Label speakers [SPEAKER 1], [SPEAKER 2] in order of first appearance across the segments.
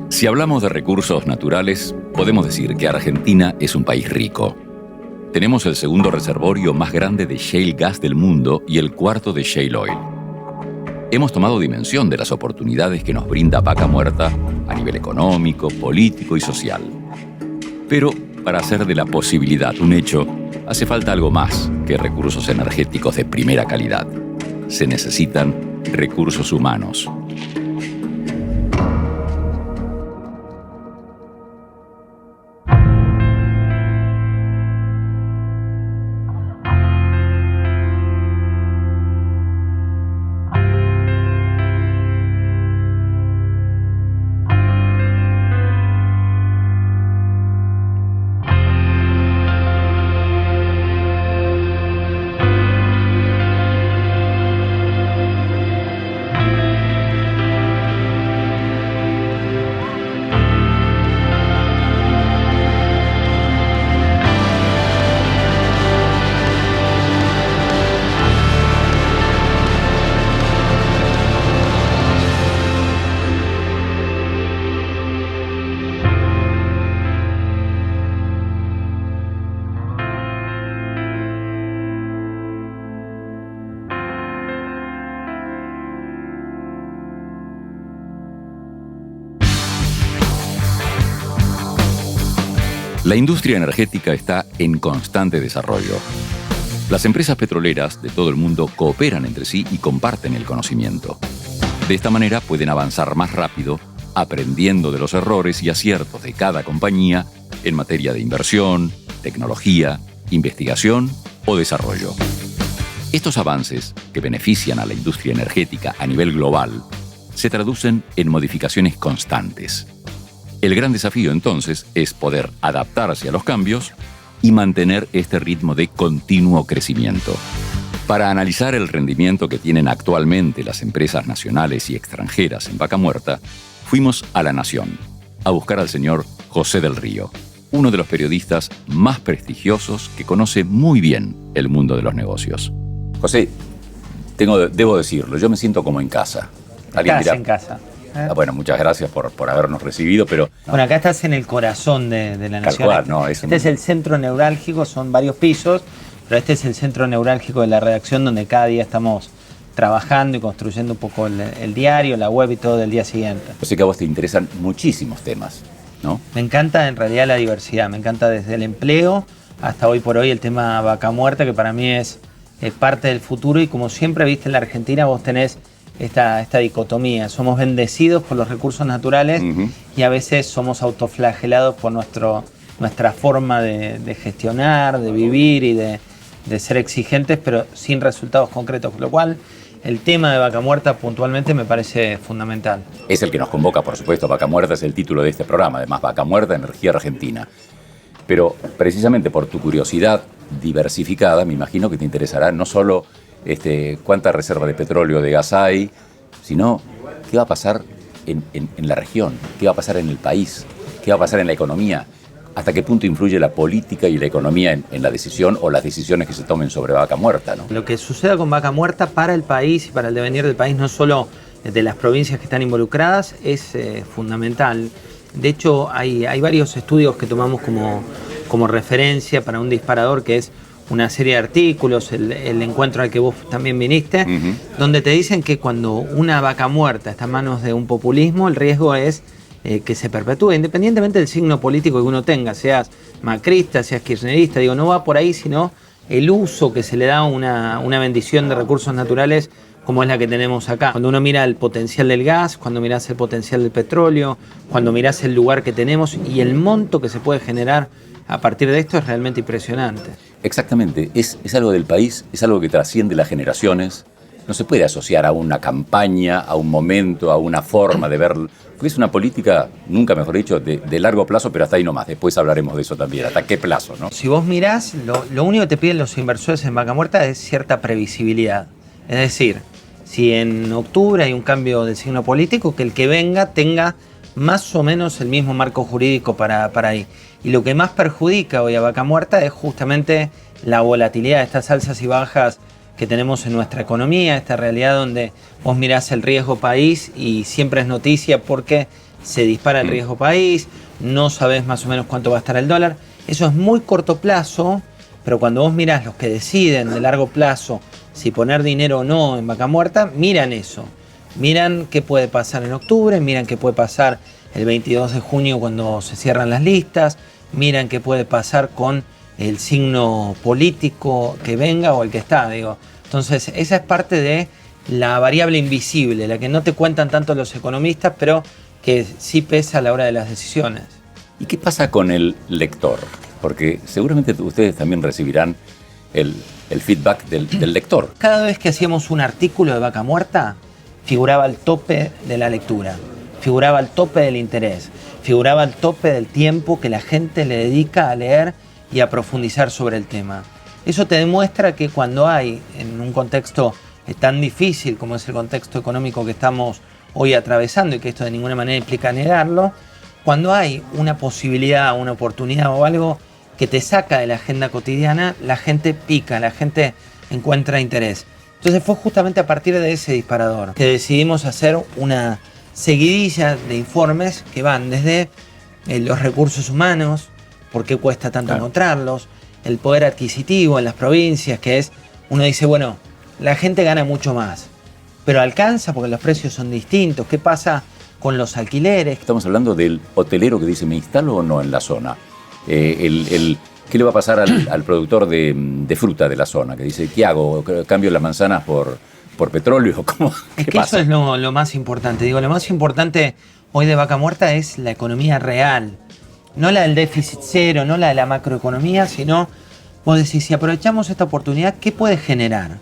[SPEAKER 1] Si hablamos de recursos naturales, podemos decir que Argentina es un país rico. Tenemos el segundo reservorio más grande de shale gas del mundo y el cuarto de shale oil. Hemos tomado dimensión de las oportunidades que nos brinda Vaca Muerta a nivel económico, político y social. Pero para hacer de la posibilidad un hecho, hace falta algo más que recursos energéticos de primera calidad. Se necesitan recursos humanos. La industria energética está en constante desarrollo. Las empresas petroleras de todo el mundo cooperan entre sí y comparten el conocimiento. De esta manera pueden avanzar más rápido, aprendiendo de los errores y aciertos de cada compañía en materia de inversión, tecnología, investigación o desarrollo. Estos avances, que benefician a la industria energética a nivel global, se traducen en modificaciones constantes. El gran desafío, entonces, es poder adaptarse a los cambios y mantener este ritmo de continuo crecimiento. Para analizar el rendimiento que tienen actualmente las empresas nacionales y extranjeras en Vaca Muerta, fuimos a La Nación a buscar al señor José del Río, uno de los periodistas más prestigiosos que conoce muy bien el mundo de los negocios. José, debo decirlo, yo me siento como en casa.
[SPEAKER 2] En casa.
[SPEAKER 1] Bueno, muchas gracias por habernos recibido, pero...
[SPEAKER 2] Bueno, acá estás en el corazón de la Nación.
[SPEAKER 1] Tal cual, ¿no?
[SPEAKER 2] Es el centro neurálgico, son varios pisos, pero este es el centro neurálgico de la redacción donde cada día estamos trabajando y construyendo un poco el diario, la web y todo del día siguiente.
[SPEAKER 1] Yo sé que a vos te interesan muchísimos temas, ¿no?
[SPEAKER 2] Me encanta en realidad la diversidad, me encanta desde el empleo hasta hoy por hoy el tema Vaca Muerta, que para mí es parte del futuro y como siempre viste en la Argentina vos tenés esta dicotomía. Somos bendecidos por los recursos naturales y a veces somos autoflagelados por nuestra forma de gestionar, de vivir y de ser exigentes, pero sin resultados concretos. Por lo cual, el tema de Vaca Muerta puntualmente me parece fundamental.
[SPEAKER 1] Es el que nos convoca, por supuesto. Vaca Muerta es el título de este programa. Además, Vaca Muerta, energía argentina. Pero precisamente por tu curiosidad diversificada, me imagino que te interesará no solo cuánta reserva de petróleo, de gas hay, sino qué va a pasar en la región, qué va a pasar en el país, qué va a pasar en la economía, hasta qué punto influye la política y la economía en la decisión o las decisiones que se tomen sobre Vaca Muerta, ¿no?
[SPEAKER 2] Lo que suceda con Vaca Muerta para el país y para el devenir del país, no solo de las provincias que están involucradas, es fundamental. De hecho, hay varios estudios que tomamos como referencia para un disparador, que es una serie de artículos, el encuentro al que vos también viniste, donde te dicen que cuando una vaca muerta está en manos de un populismo, el riesgo es que se perpetúe, independientemente del signo político que uno tenga, seas macrista, seas kirchnerista, digo, no va por ahí, sino el uso que se le da a una bendición de recursos naturales como es la que tenemos acá. Cuando uno mira el potencial del gas, cuando mirás el potencial del petróleo, cuando mirás el lugar que tenemos y el monto que se puede generar a partir de esto es realmente impresionante.
[SPEAKER 1] Exactamente, es algo del país, es algo que trasciende las generaciones. No se puede asociar a una campaña, a un momento, a una forma de ver, porque es una política, nunca mejor dicho, de largo plazo, pero hasta ahí nomás. Después hablaremos de eso también, hasta qué plazo, ¿no?
[SPEAKER 2] Si vos mirás, lo único que te piden los inversores en Vaca Muerta es cierta previsibilidad. Es decir, si en octubre hay un cambio de signo político, que el que venga tenga más o menos el mismo marco jurídico para ahí. Y lo que más perjudica hoy a Vaca Muerta es justamente la volatilidad, estas alzas y bajas que tenemos en nuestra economía, esta realidad donde vos mirás el riesgo país y siempre es noticia porque se dispara el riesgo país, no sabés más o menos cuánto va a estar el dólar. Eso es muy corto plazo, pero cuando vos mirás los que deciden de largo plazo si poner dinero o no en Vaca Muerta, miran eso. Miran qué puede pasar en octubre, miran qué puede pasar el 22 de junio cuando se cierran las listas, miran qué puede pasar con el signo político que venga o el que está, digo. Entonces, esa es parte de la variable invisible, la que no te cuentan tanto los economistas, pero que sí pesa a la hora de las decisiones.
[SPEAKER 1] ¿Y qué pasa con el lector? Porque seguramente ustedes también recibirán el feedback del lector.
[SPEAKER 2] Cada vez que hacíamos un artículo de Vaca Muerta, figuraba al tope de la lectura, figuraba al tope del interés, figuraba al tope del tiempo que la gente le dedica a leer y a profundizar sobre el tema. Eso te demuestra que cuando hay, en un contexto tan difícil como es el contexto económico que estamos hoy atravesando, y que esto de ninguna manera implica negarlo, cuando hay una posibilidad, una oportunidad o algo que te saca de la agenda cotidiana, la gente pica, la gente encuentra interés. Entonces fue justamente a partir de ese disparador que decidimos hacer una seguidilla de informes que van desde los recursos humanos, por qué cuesta tanto encontrarlos, el poder adquisitivo en las provincias, que es, uno dice, bueno, la gente gana mucho más, pero alcanza porque los precios son distintos. ¿Qué pasa con los alquileres?
[SPEAKER 1] Estamos hablando del hotelero que dice, ¿me instalo o no en la zona? ¿Qué le va a pasar al productor de fruta de la zona? Que dice, ¿qué hago? ¿Cambio las manzanas por petróleo? ¿Cómo?
[SPEAKER 2] Es que
[SPEAKER 1] pasa?
[SPEAKER 2] eso es lo más importante. Digo, lo más importante hoy de Vaca Muerta es la economía real. No la del déficit cero, no la de la macroeconomía, sino, vos decís, si aprovechamos esta oportunidad, ¿qué puede generar?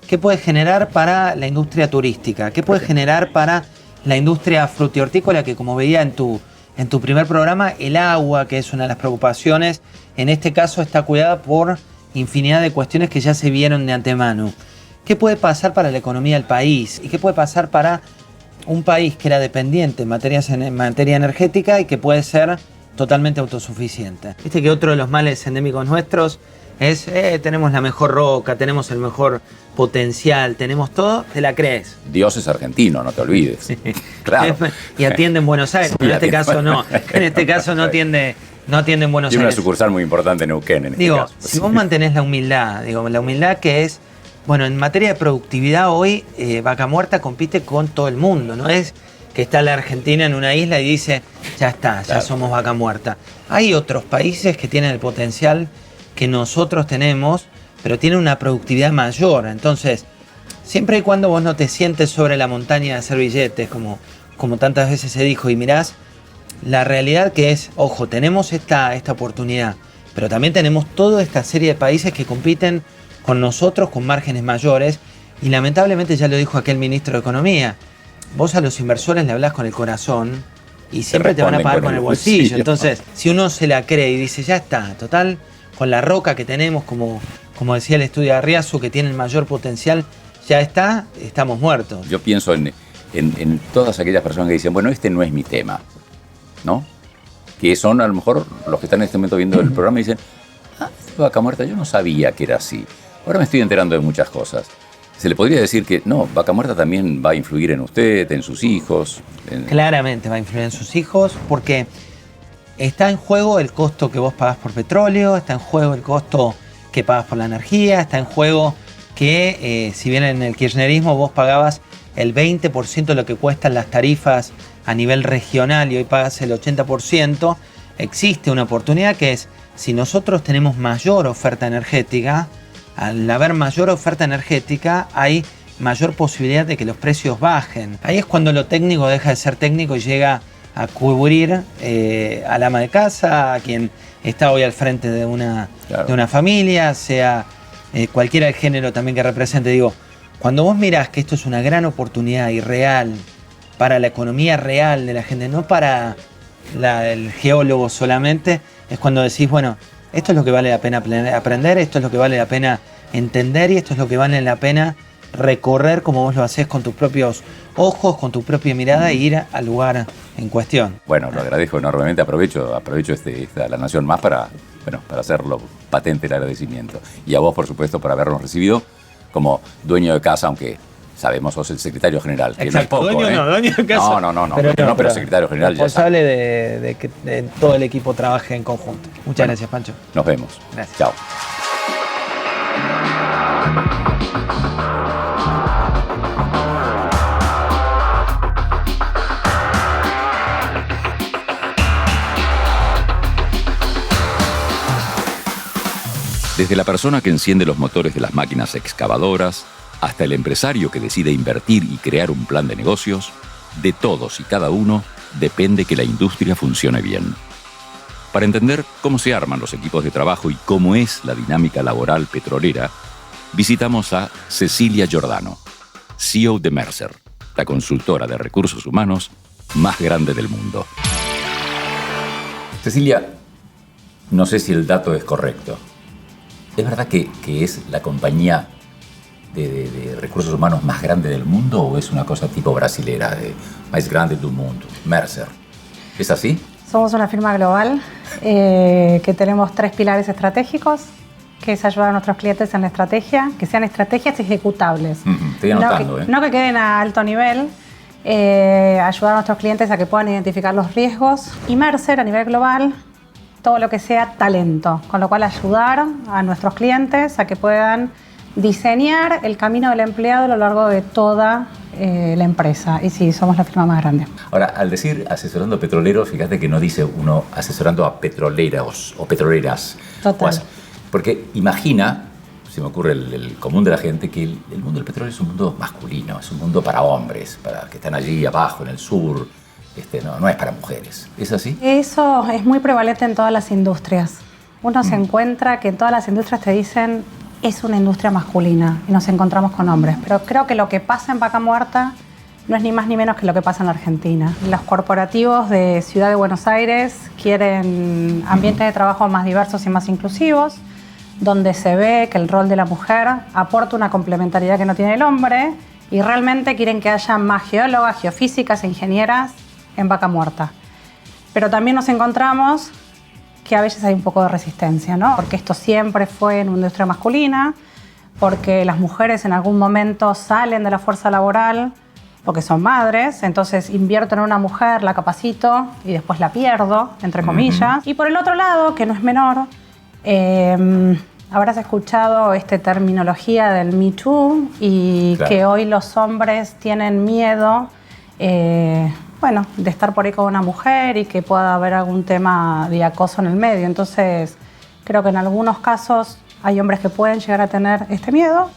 [SPEAKER 2] ¿Qué puede generar para la industria turística? ¿Qué puede generar para la industria frutihortícola? Que como veía en tu primer programa, el agua, que es una de las preocupaciones, en este caso está cuidada por infinidad de cuestiones que ya se vieron de antemano. ¿Qué puede pasar para la economía del país? ¿Y qué puede pasar para un país que era dependiente en materia energética y que puede ser totalmente autosuficiente? Viste que otro de los males endémicos nuestros es, tenemos la mejor roca, tenemos el mejor potencial, tenemos todo, te la crees.
[SPEAKER 1] Dios es argentino, no te olvides. Sí. Claro.
[SPEAKER 2] Y atiende en Buenos Aires, pero en este caso no. En este caso no atiende en Buenos Aires.
[SPEAKER 1] Tiene una sucursal muy importante en Neuquén, en este caso.
[SPEAKER 2] Si vos mantenés la humildad, la humildad que es, bueno, en materia de productividad hoy, Vaca Muerta compite con todo el mundo, no es que está la Argentina en una isla y dice, ya está, ya somos Vaca Muerta. Hay otros países que tienen el potencial que nosotros tenemos, pero tienen una productividad mayor. Entonces, siempre y cuando vos no te sientes sobre la montaña de hacer billetes, como tantas veces se dijo, y mirás la realidad que es, ojo, tenemos esta oportunidad, pero también tenemos toda esta serie de países que compiten con nosotros con márgenes mayores, y lamentablemente ya lo dijo aquel ministro de Economía, vos a los inversores le hablás con el corazón y siempre te van a pagar con el bolsillo. Entonces, si uno se la cree y dice, ya está, total, con la roca que tenemos, como decía el estudio de Arriazu, que tiene el mayor potencial, ya está, estamos muertos.
[SPEAKER 1] Yo pienso en todas aquellas personas que dicen, bueno, este no es mi tema, ¿no? Que son a lo mejor los que están en este momento viendo el programa y dicen, Vaca Muerta, yo no sabía que era así. Ahora me estoy enterando de muchas cosas. Se le podría decir que no, Vaca Muerta también va a influir en usted, en sus hijos.
[SPEAKER 2] Claramente va a influir en sus hijos, porque está en juego el costo que vos pagás por petróleo, está en juego el costo que pagas por la energía, está en juego que, si bien en el kirchnerismo vos pagabas el 20% de lo que cuestan las tarifas a nivel regional y hoy pagas el 80%, existe una oportunidad que es, si nosotros tenemos mayor oferta energética, al haber mayor oferta energética hay mayor posibilidad de que los precios bajen. Ahí es cuando lo técnico deja de ser técnico y llega a cubrir al ama de casa, a quien está hoy al frente de una familia, sea cualquiera del género también que represente. Digo, cuando vos mirás que esto es una gran oportunidad y real para la economía real de la gente, no para el geólogo solamente, es cuando decís, bueno, esto es lo que vale la pena aprender, esto es lo que vale la pena entender y esto es lo que vale la pena recorrer como vos lo haces con tus propios ojos, con tu propia mirada e ir al lugar en cuestión.
[SPEAKER 1] Bueno, lo agradezco enormemente. Aprovecho la Nación Más para hacerlo patente el agradecimiento. Y a vos, por supuesto, por habernos recibido como dueño de casa, aunque sabemos sos el secretario general. Que
[SPEAKER 2] Exacto,
[SPEAKER 1] no es poco,
[SPEAKER 2] dueño de casa.
[SPEAKER 1] Pero secretario general ya está.
[SPEAKER 2] Responsable de que todo el equipo trabaje en conjunto. Muchas gracias, Pancho.
[SPEAKER 1] Nos vemos.
[SPEAKER 2] Gracias.
[SPEAKER 1] Chao. Desde la persona que enciende los motores de las máquinas excavadoras, hasta el empresario que decide invertir y crear un plan de negocios, de todos y cada uno depende que la industria funcione bien. Para entender cómo se arman los equipos de trabajo y cómo es la dinámica laboral petrolera, visitamos a Cecilia Giordano, CEO de Mercer, la consultora de recursos humanos más grande del mundo. Cecilia, no sé si el dato es correcto. ¿Es verdad que es la compañía de recursos humanos más grande del mundo o es una cosa tipo brasilera, de más grande del mundo, Mercer? ¿Es así?
[SPEAKER 3] Somos una firma global que tenemos 3 pilares estratégicos, que es ayudar a nuestros clientes en la estrategia, que sean estrategias ejecutables.
[SPEAKER 1] Estoy anotando,
[SPEAKER 3] no que queden a alto nivel, ayudar a nuestros clientes a que puedan identificar los riesgos. Y Mercer, a nivel global, todo lo que sea talento, con lo cual ayudar a nuestros clientes a que puedan diseñar el camino del empleado a lo largo de toda la empresa. Y sí, somos la firma más grande.
[SPEAKER 1] Ahora, al decir asesorando petroleros, fíjate que no dice uno asesorando a petroleros o petroleras.
[SPEAKER 3] Total.
[SPEAKER 1] Porque imagina, se me ocurre el común de la gente, que el mundo del petróleo es un mundo masculino, es un mundo para hombres, para que están allí abajo en el sur. No es para mujeres. ¿Es así?
[SPEAKER 3] Eso es muy prevalente en todas las industrias. Uno se encuentra que en todas las industrias te dicen es una industria masculina y nos encontramos con hombres. Pero creo que lo que pasa en Vaca Muerta no es ni más ni menos que lo que pasa en la Argentina. Los corporativos de Ciudad de Buenos Aires quieren ambientes de trabajo más diversos y más inclusivos, donde se ve que el rol de la mujer aporta una complementariedad que no tiene el hombre y realmente quieren que haya más geólogas, geofísicas e ingenieras en Vaca Muerta. Pero también nos encontramos que a veces hay un poco de resistencia, ¿no? Porque esto siempre fue en una industria masculina, porque las mujeres en algún momento salen de la fuerza laboral porque son madres, entonces invierto en una mujer, la capacito y después la pierdo, entre comillas. Y por el otro lado, que no es menor, habrás escuchado esta terminología del Me Too y claro, que hoy los hombres tienen miedo de estar por ahí con una mujer y que pueda haber algún tema de acoso en el medio. Entonces, creo que en algunos casos hay hombres que pueden llegar a tener este miedo,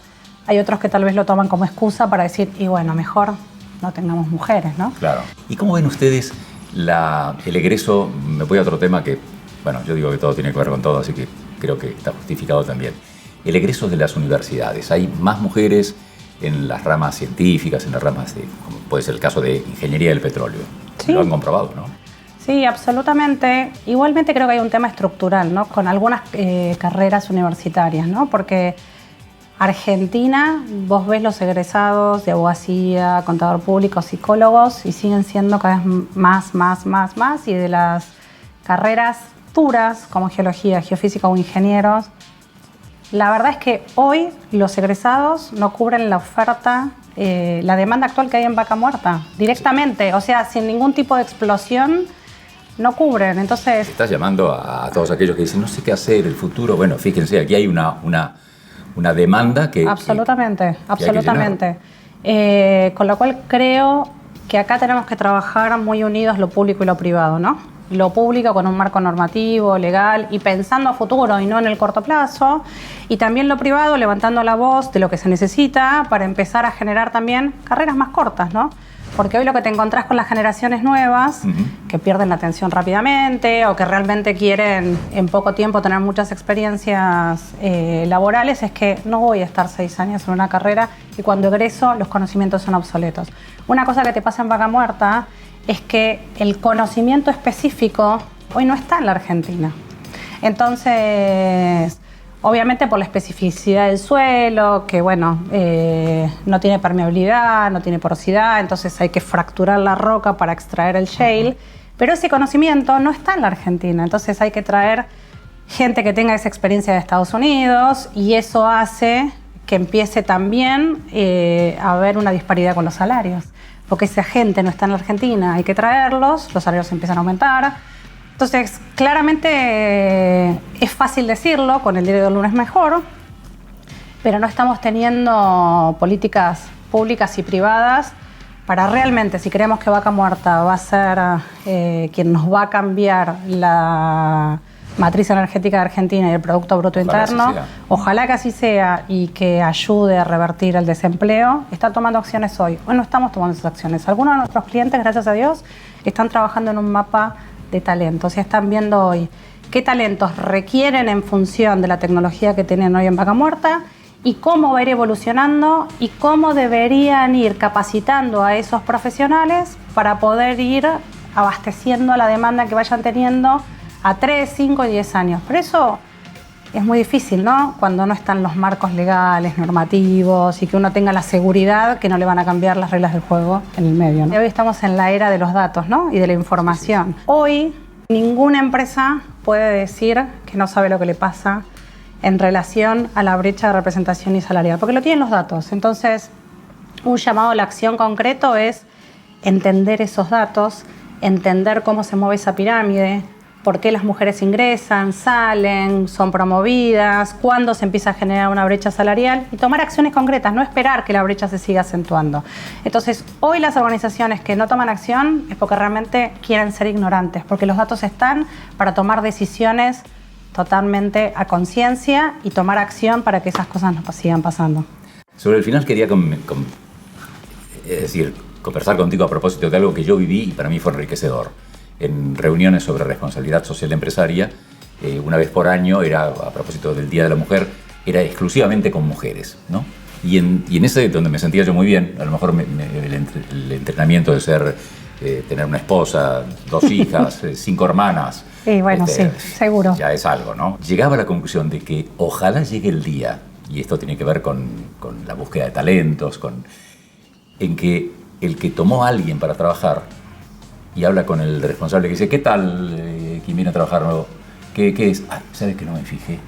[SPEAKER 3] hay otros que tal vez lo toman como excusa para decir, y bueno, mejor no tengamos mujeres, ¿no?
[SPEAKER 1] Claro. ¿Y cómo ven ustedes el egreso? Me voy a otro tema que, yo digo que todo tiene que ver con todo, así que creo que está justificado también. El egreso de las universidades. Hay más mujeres en las ramas científicas, en las ramas de, como puede ser el caso de ingeniería del petróleo.
[SPEAKER 3] Sí.
[SPEAKER 1] Lo han comprobado, ¿no?
[SPEAKER 3] Sí, absolutamente. Igualmente creo que hay un tema estructural, ¿no? Con algunas carreras universitarias, ¿no? Porque Argentina, vos ves los egresados de abogacía, contador público, psicólogos, y siguen siendo cada vez más, y de las carreras duras, como geología, geofísica o ingenieros, la verdad es que hoy los egresados no cubren la oferta, la demanda actual que hay en Vaca Muerta, directamente, o sea, sin ningún tipo de explosión, no cubren. Entonces,
[SPEAKER 1] estás llamando a todos aquellos que dicen, no sé qué hacer, el futuro. Bueno, fíjense, aquí hay una demanda que...
[SPEAKER 3] Absolutamente. Con lo cual creo que acá tenemos que trabajar muy unidos lo público y lo privado, ¿no? Lo público con un marco normativo, legal y pensando a futuro y no en el corto plazo, y también lo privado levantando la voz de lo que se necesita para empezar a generar también carreras más cortas, ¿no? Porque hoy lo que te encontrás con las generaciones nuevas, que pierden la atención rápidamente o que realmente quieren en poco tiempo tener muchas experiencias laborales, es que no voy a estar 6 años en una carrera y cuando egreso los conocimientos son obsoletos. Una cosa que te pasa en Vaca Muerta es que el conocimiento específico hoy no está en la Argentina. Entonces, Obviamente por la especificidad del suelo, que bueno, no tiene permeabilidad, no tiene porosidad, entonces hay que fracturar la roca para extraer el shale. Pero ese conocimiento no está en la Argentina, entonces hay que traer gente que tenga esa experiencia de Estados Unidos y eso hace que empiece también a haber una disparidad con los salarios. Porque esa gente no está en la Argentina, hay que traerlos, los salarios empiezan a aumentar. Entonces, claramente es fácil decirlo, con el diario del lunes mejor, pero no estamos teniendo políticas públicas y privadas para realmente, si creemos que Vaca Muerta va a ser quien nos va a cambiar la matriz energética de Argentina y el Producto Bruto Interno, ojalá que así sea y que ayude a revertir el desempleo, está tomando acciones hoy. Hoy no estamos tomando esas acciones. Algunos de nuestros clientes, gracias a Dios, están trabajando en un mapa de talentos y están viendo hoy qué talentos requieren en función de la tecnología que tienen hoy en Vaca Muerta y cómo va a ir evolucionando y cómo deberían ir capacitando a esos profesionales para poder ir abasteciendo la demanda que vayan teniendo a 3, 5 y 10 años. Pero eso es muy difícil, ¿no? Cuando no están los marcos legales, normativos y que uno tenga la seguridad que no le van a cambiar las reglas del juego en el medio, ¿no? Hoy estamos en la era de los datos, ¿no? Y de la información. Hoy ninguna empresa puede decir que no sabe lo que le pasa en relación a la brecha de representación y salarial, porque lo tienen los datos. Entonces, un llamado a la acción concreto es entender esos datos, entender cómo se mueve esa pirámide, por qué las mujeres ingresan, salen, son promovidas, cuándo se empieza a generar una brecha salarial y tomar acciones concretas, no esperar que la brecha se siga acentuando. Entonces, hoy las organizaciones que no toman acción es porque realmente quieren ser ignorantes, porque los datos están para tomar decisiones totalmente a conciencia y tomar acción para que esas cosas no sigan pasando.
[SPEAKER 1] Sobre el final quería conversar contigo a propósito de algo que yo viví y para mí fue enriquecedor. En reuniones sobre responsabilidad social empresaria, una vez por año, era a propósito del Día de la Mujer, era exclusivamente con mujeres, ¿no? Y en ese, donde me sentía yo muy bien, a lo mejor el entrenamiento de ser, tener una esposa, 2 hijas, 5 hermanas.
[SPEAKER 3] Sí, bueno, sí, seguro.
[SPEAKER 1] Ya es algo, ¿no? Llegaba a la conclusión de que ojalá llegue el día, y esto tiene que ver con la búsqueda de talentos, en que el que tomó a alguien para trabajar y habla con el responsable que dice, ¿qué tal quien viene a trabajar nuevo? ¿Qué es? Ay, ¿sabes que no me fijé?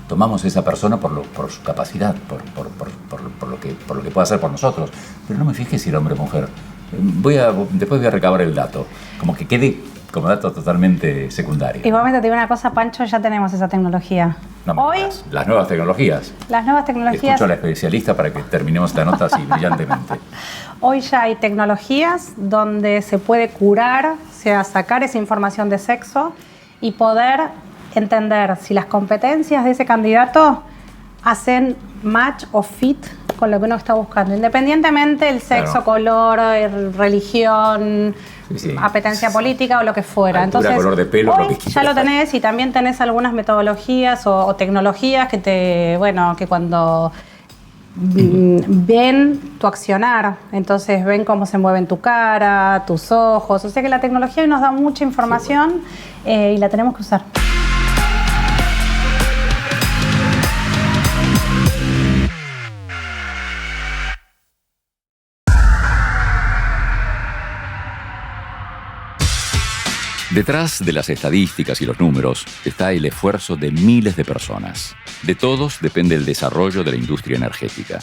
[SPEAKER 1] Tomamos a esa persona por su capacidad, por lo que puede hacer por nosotros. Pero no me fijé si era hombre o mujer. Después voy a recabar el dato. Como que quede como dato totalmente secundario.
[SPEAKER 3] Igualmente te digo una cosa, Pancho, ya tenemos esa tecnología.
[SPEAKER 1] No me
[SPEAKER 3] hoy,
[SPEAKER 1] digas. Las nuevas tecnologías.
[SPEAKER 3] Las nuevas tecnologías.
[SPEAKER 1] Escucho a la especialista para que terminemos esta nota así brillantemente.
[SPEAKER 3] Hoy ya hay tecnologías donde se puede curar, o sea, sacar esa información de sexo y poder entender si las competencias de ese candidato hacen match o fit con lo que uno está buscando, independientemente del sexo, claro, color, religión, sí, apetencia política o lo que fuera.
[SPEAKER 1] Altura, entonces, color de pelo,
[SPEAKER 3] hoy
[SPEAKER 1] lo que
[SPEAKER 3] ya lo tenés y también tenés algunas metodologías o tecnologías que que cuando ven tu accionar, entonces ven cómo se mueven tu cara, tus ojos, o sea que la tecnología hoy nos da mucha información, sí, y la tenemos que usar.
[SPEAKER 1] Detrás de las estadísticas y los números está el esfuerzo de miles de personas. De todos depende el desarrollo de la industria energética.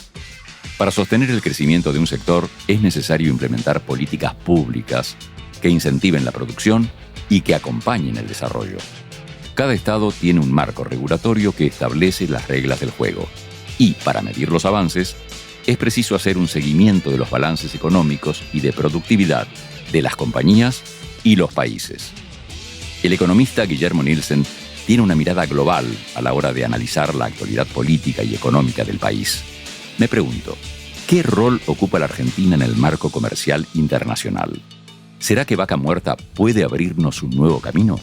[SPEAKER 1] Para sostener el crecimiento de un sector es necesario implementar políticas públicas que incentiven la producción y que acompañen el desarrollo. Cada estado tiene un marco regulatorio que establece las reglas del juego. Y para medir los avances, es preciso hacer un seguimiento de los balances económicos y de productividad de las compañías y los países. El economista Guillermo Nielsen tiene una mirada global a la hora de analizar la actualidad política y económica del país. Me pregunto, ¿qué rol ocupa la Argentina en el marco comercial internacional? ¿Será que Vaca Muerta puede abrirnos un nuevo camino?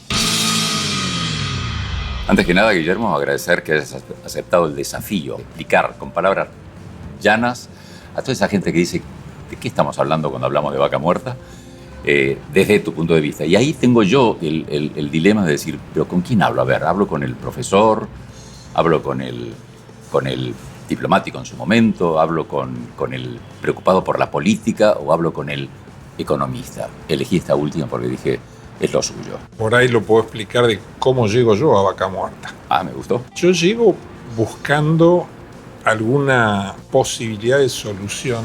[SPEAKER 1] Antes que nada, Guillermo, agradecer que hayas aceptado el desafío de explicar con palabras llanas a toda esa gente que dice ¿de qué estamos hablando cuando hablamos de Vaca Muerta? Desde tu punto de vista. Y ahí tengo yo el dilema de decir, ¿pero con quién hablo? A ver, ¿hablo con el profesor? hablo con el diplomático en su momento, hablo con el preocupado por la política o hablo con el economista. Elegí esta última porque dije, es lo suyo.
[SPEAKER 4] Por ahí lo puedo explicar de cómo llego yo a Vaca Muerta.
[SPEAKER 1] Ah, me gustó.
[SPEAKER 4] Yo llego buscando alguna posibilidad de solución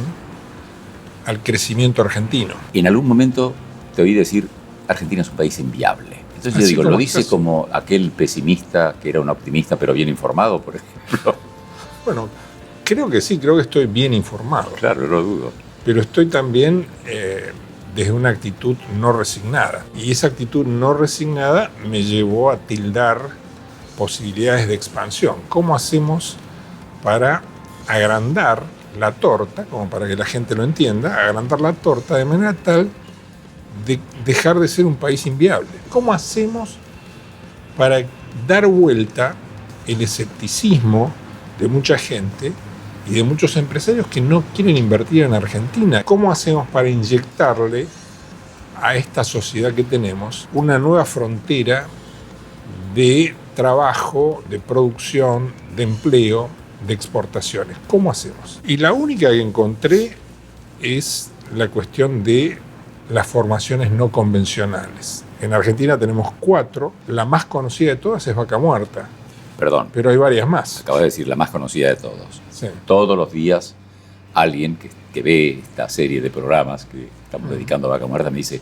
[SPEAKER 4] al crecimiento argentino.
[SPEAKER 1] En algún momento te oí decir, Argentina es un país inviable. Entonces yo digo, ¿lo dice como aquel pesimista que era un optimista pero bien informado, por ejemplo?
[SPEAKER 4] Bueno, creo que sí, creo que estoy bien informado.
[SPEAKER 1] Claro, no lo dudo.
[SPEAKER 4] Pero estoy también desde una actitud no resignada. Y esa actitud no resignada me llevó a tildar posibilidades de expansión. ¿Cómo hacemos para agrandar la torta, como para que la gente lo entienda, agrandar la torta de manera tal de dejar de ser un país inviable? ¿Cómo hacemos para dar vuelta el escepticismo de mucha gente y de muchos empresarios que no quieren invertir en Argentina? ¿Cómo hacemos para inyectarle a esta sociedad que tenemos una nueva frontera de trabajo, de producción, de empleo, de exportaciones? ¿Cómo hacemos? Y la única que encontré es la cuestión de las formaciones no convencionales. En Argentina tenemos 4, la más conocida de todas es Vaca Muerta.
[SPEAKER 1] Perdón.
[SPEAKER 4] Pero hay varias más.
[SPEAKER 1] Acabas de decir la más conocida de todos.
[SPEAKER 4] Sí.
[SPEAKER 1] Todos los días alguien que ve esta serie de programas que estamos dedicando a Vaca Muerta me dice,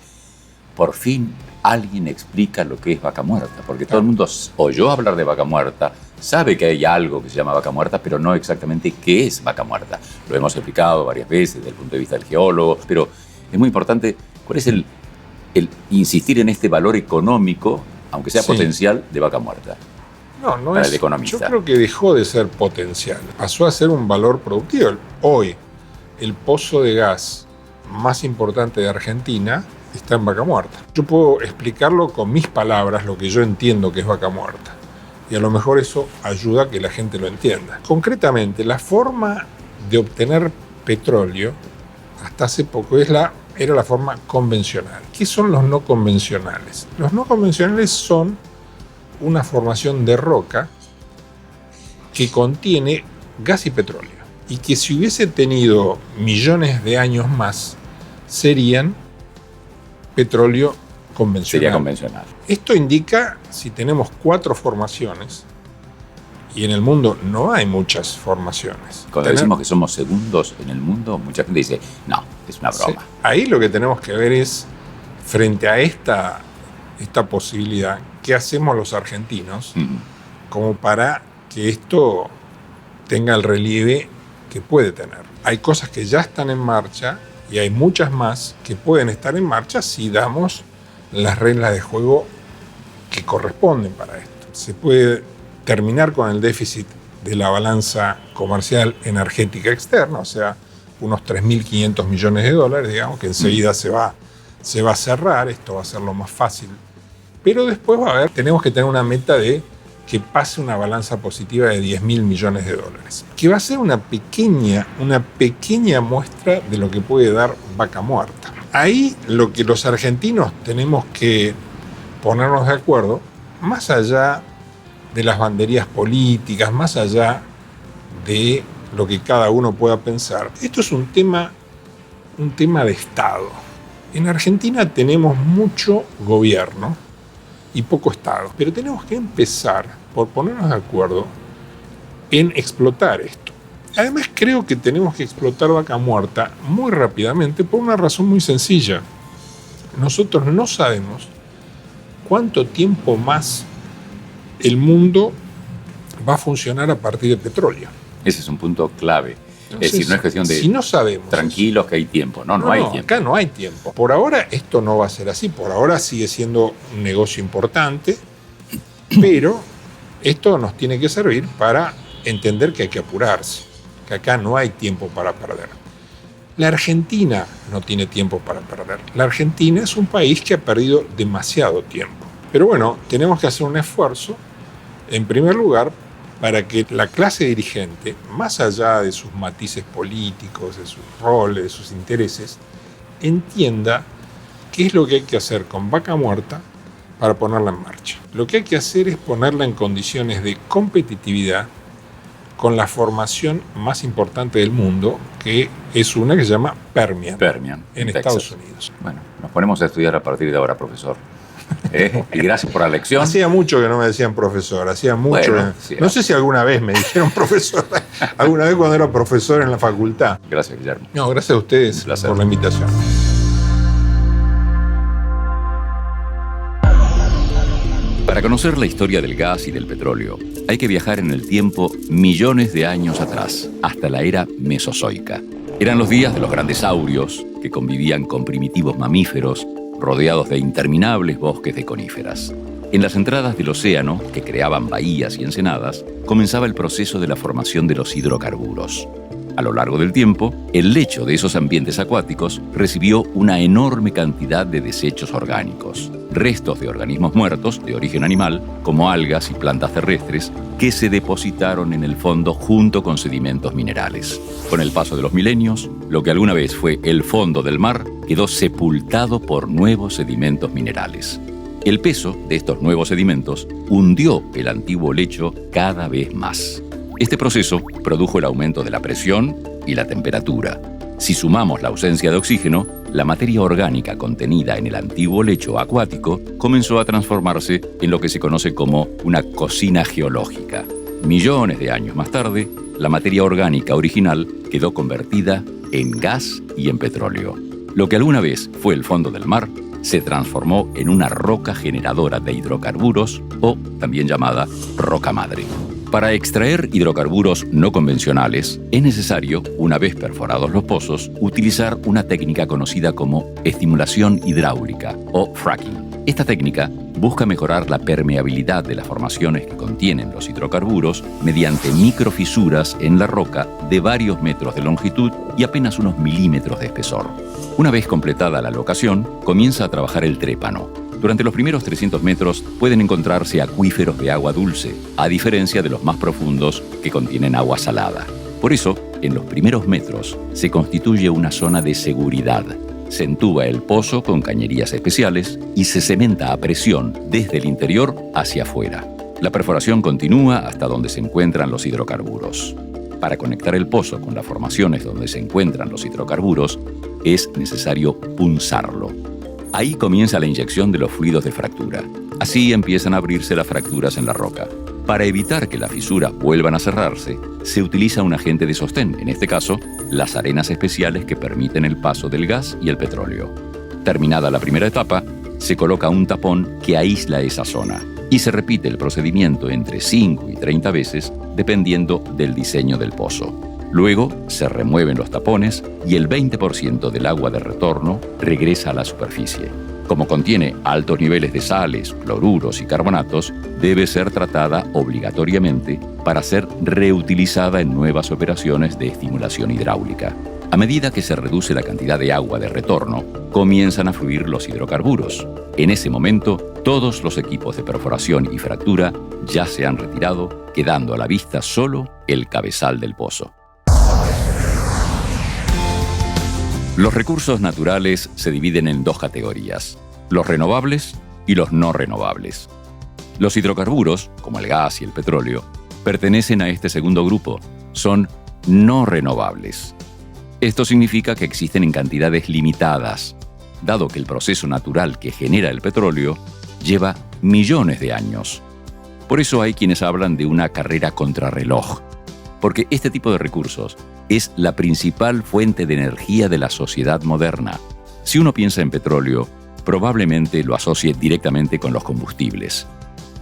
[SPEAKER 1] por fin alguien explica lo que es Vaca Muerta, porque todo el mundo oyó hablar de Vaca Muerta, sabe que hay algo que se llama Vaca Muerta, pero no exactamente qué es Vaca Muerta. Lo hemos explicado varias veces desde el punto de vista del geólogo, pero es muy importante, ¿cuál es el insistir en este valor económico, aunque sea potencial, de Vaca Muerta?
[SPEAKER 4] No
[SPEAKER 1] para
[SPEAKER 4] es,
[SPEAKER 1] el economista.
[SPEAKER 4] yo creo que dejó de ser potencial, pasó a ser un valor productivo. Hoy, el pozo de gas más importante de Argentina está en Vaca Muerta. Yo puedo explicarlo con mis palabras, lo que yo entiendo que es Vaca Muerta. Y a lo mejor eso ayuda a que la gente lo entienda. Concretamente, la forma de obtener petróleo hasta hace poco era la forma convencional. ¿Qué son los no convencionales? Los no convencionales son una formación de roca que contiene gas y petróleo y que si hubiese tenido millones de años más serían petróleo convencional.
[SPEAKER 1] Sería convencional.
[SPEAKER 4] Esto indica, si tenemos 4 formaciones y en el mundo no hay muchas formaciones.
[SPEAKER 1] Cuando decimos que somos segundos en el mundo, mucha gente dice, no, es una broma.
[SPEAKER 4] Sí. Ahí lo que tenemos que ver es, frente a esta posibilidad, ¿qué hacemos los argentinos como para que esto tenga el relieve que puede tener? Hay cosas que ya están en marcha y hay muchas más que pueden estar en marcha si damos las reglas de juego que corresponden para esto. Se puede terminar con el déficit de la balanza comercial energética externa, o sea, unos 3.500 millones de dólares, digamos, que enseguida se va a cerrar, esto va a ser lo más fácil. Pero después tenemos que tener una meta de que pase una balanza positiva de 10.000 millones de dólares, que va a ser una pequeña muestra de lo que puede dar Vaca Muerta. Ahí lo que los argentinos tenemos que ponernos de acuerdo, más allá de las banderías políticas, más allá de lo que cada uno pueda pensar, esto es un tema de Estado. En Argentina tenemos mucho gobierno y poco Estado, pero tenemos que empezar por ponernos de acuerdo en explotar esto. Además, creo que tenemos que explotar Vaca Muerta muy rápidamente por una razón muy sencilla. Nosotros no sabemos cuánto tiempo más el mundo va a funcionar a partir de petróleo.
[SPEAKER 1] Ese es un punto clave.
[SPEAKER 4] Entonces,
[SPEAKER 1] es decir, no es cuestión de
[SPEAKER 4] si no sabemos,
[SPEAKER 1] tranquilos que hay tiempo. No hay tiempo.
[SPEAKER 4] Acá no hay tiempo. Por ahora esto no va a ser así. Por ahora sigue siendo un negocio importante, pero esto nos tiene que servir para entender que hay que apurarse, que acá no hay tiempo para perder. La Argentina no tiene tiempo para perder. La Argentina es un país que ha perdido demasiado tiempo. Pero bueno, tenemos que hacer un esfuerzo, en primer lugar, para que la clase dirigente, más allá de sus matices políticos, de sus roles, de sus intereses, entienda qué es lo que hay que hacer con Vaca Muerta para ponerla en marcha. Lo que hay que hacer es ponerla en condiciones de competitividad con la formación más importante del mundo, que es una que se llama Permian en Estados Unidos.
[SPEAKER 1] Bueno, nos ponemos a estudiar a partir de ahora, profesor. Y gracias por la lección.
[SPEAKER 4] Hacía mucho que no me decían profesor, hacía mucho.
[SPEAKER 1] Bueno, sí,
[SPEAKER 4] no sé si alguna vez me dijeron profesor, alguna vez cuando era profesor en la facultad.
[SPEAKER 1] Gracias, Guillermo.
[SPEAKER 4] No, gracias a ustedes por la invitación.
[SPEAKER 1] Para conocer la historia del gas y del petróleo, hay que viajar en el tiempo millones de años atrás, hasta la era mesozoica. Eran los días de los grandes saurios, que convivían con primitivos mamíferos, rodeados de interminables bosques de coníferas. En las entradas del océano, que creaban bahías y ensenadas, comenzaba el proceso de la formación de los hidrocarburos. A lo largo del tiempo, el lecho de esos ambientes acuáticos recibió una enorme cantidad de desechos orgánicos, restos de organismos muertos de origen animal, como algas y plantas terrestres, que se depositaron en el fondo junto con sedimentos minerales. Con el paso de los milenios, lo que alguna vez fue el fondo del mar quedó sepultado por nuevos sedimentos minerales. El peso de estos nuevos sedimentos hundió el antiguo lecho cada vez más. Este proceso produjo el aumento de la presión y la temperatura. Si sumamos la ausencia de oxígeno, la materia orgánica contenida en el antiguo lecho acuático comenzó a transformarse en lo que se conoce como una cocina geológica. Millones de años más tarde, la materia orgánica original quedó convertida en gas y en petróleo. Lo que alguna vez fue el fondo del mar se transformó en una roca generadora de hidrocarburos, o también llamada roca madre. Para extraer hidrocarburos no convencionales, es necesario, una vez perforados los pozos, utilizar una técnica conocida como estimulación hidráulica o fracking. Esta técnica busca mejorar la permeabilidad de las formaciones que contienen los hidrocarburos mediante microfisuras en la roca de varios metros de longitud y apenas unos milímetros de espesor. Una vez completada la locación, comienza a trabajar el trépano. Durante los primeros 300 metros pueden encontrarse acuíferos de agua dulce, a diferencia de los más profundos que contienen agua salada. Por eso, en los primeros metros se constituye una zona de seguridad. Se entuba el pozo con cañerías especiales y se cementa a presión desde el interior hacia afuera. La perforación continúa hasta donde se encuentran los hidrocarburos. Para conectar el pozo con las formaciones donde se encuentran los hidrocarburos, es necesario punzarlo. Ahí comienza la inyección de los fluidos de fractura. Así empiezan a abrirse las fracturas en la roca. Para evitar que las fisuras vuelvan a cerrarse, se utiliza un agente de sostén, en este caso, las arenas especiales que permiten el paso del gas y el petróleo. Terminada la primera etapa, se coloca un tapón que aísla esa zona y se repite el procedimiento entre 5 y 30 veces dependiendo del diseño del pozo. Luego se remueven los tapones y el 20% del agua de retorno regresa a la superficie. Como contiene altos niveles de sales, cloruros y carbonatos, debe ser tratada obligatoriamente para ser reutilizada en nuevas operaciones de estimulación hidráulica. A medida que se reduce la cantidad de agua de retorno, comienzan a fluir los hidrocarburos. En ese momento, todos los equipos de perforación y fractura ya se han retirado, quedando a la vista solo el cabezal del pozo. Los recursos naturales se dividen en dos categorías: los renovables y los no renovables. Los hidrocarburos, como el gas y el petróleo, pertenecen a este segundo grupo, son no renovables. Esto significa que existen en cantidades limitadas, dado que el proceso natural que genera el petróleo lleva millones de años. Por eso hay quienes hablan de una carrera contrarreloj, porque este tipo de recursos es la principal fuente de energía de la sociedad moderna. Si uno piensa en petróleo, probablemente lo asocie directamente con los combustibles.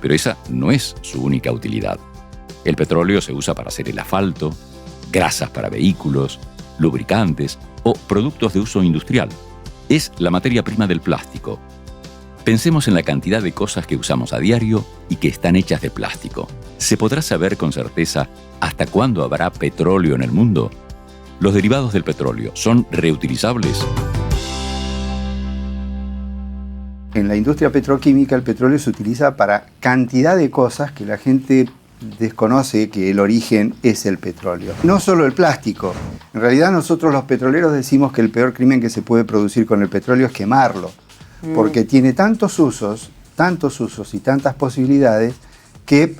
[SPEAKER 1] Pero esa no es su única utilidad. El petróleo se usa para hacer el asfalto, grasas para vehículos, lubricantes o productos de uso industrial. Es la materia prima del plástico. Pensemos en la cantidad de cosas que usamos a diario y que están hechas de plástico. ¿Se podrá saber con certeza hasta cuándo habrá petróleo en el mundo? ¿Los derivados del petróleo son reutilizables?
[SPEAKER 5] En la industria petroquímica el petróleo se utiliza para cantidad de cosas que la gente desconoce que el origen es el petróleo. No solo el plástico. En realidad nosotros los petroleros decimos que el peor crimen que se puede producir con el petróleo es quemarlo, porque tiene tantos usos tantos usos y tantas posibilidades que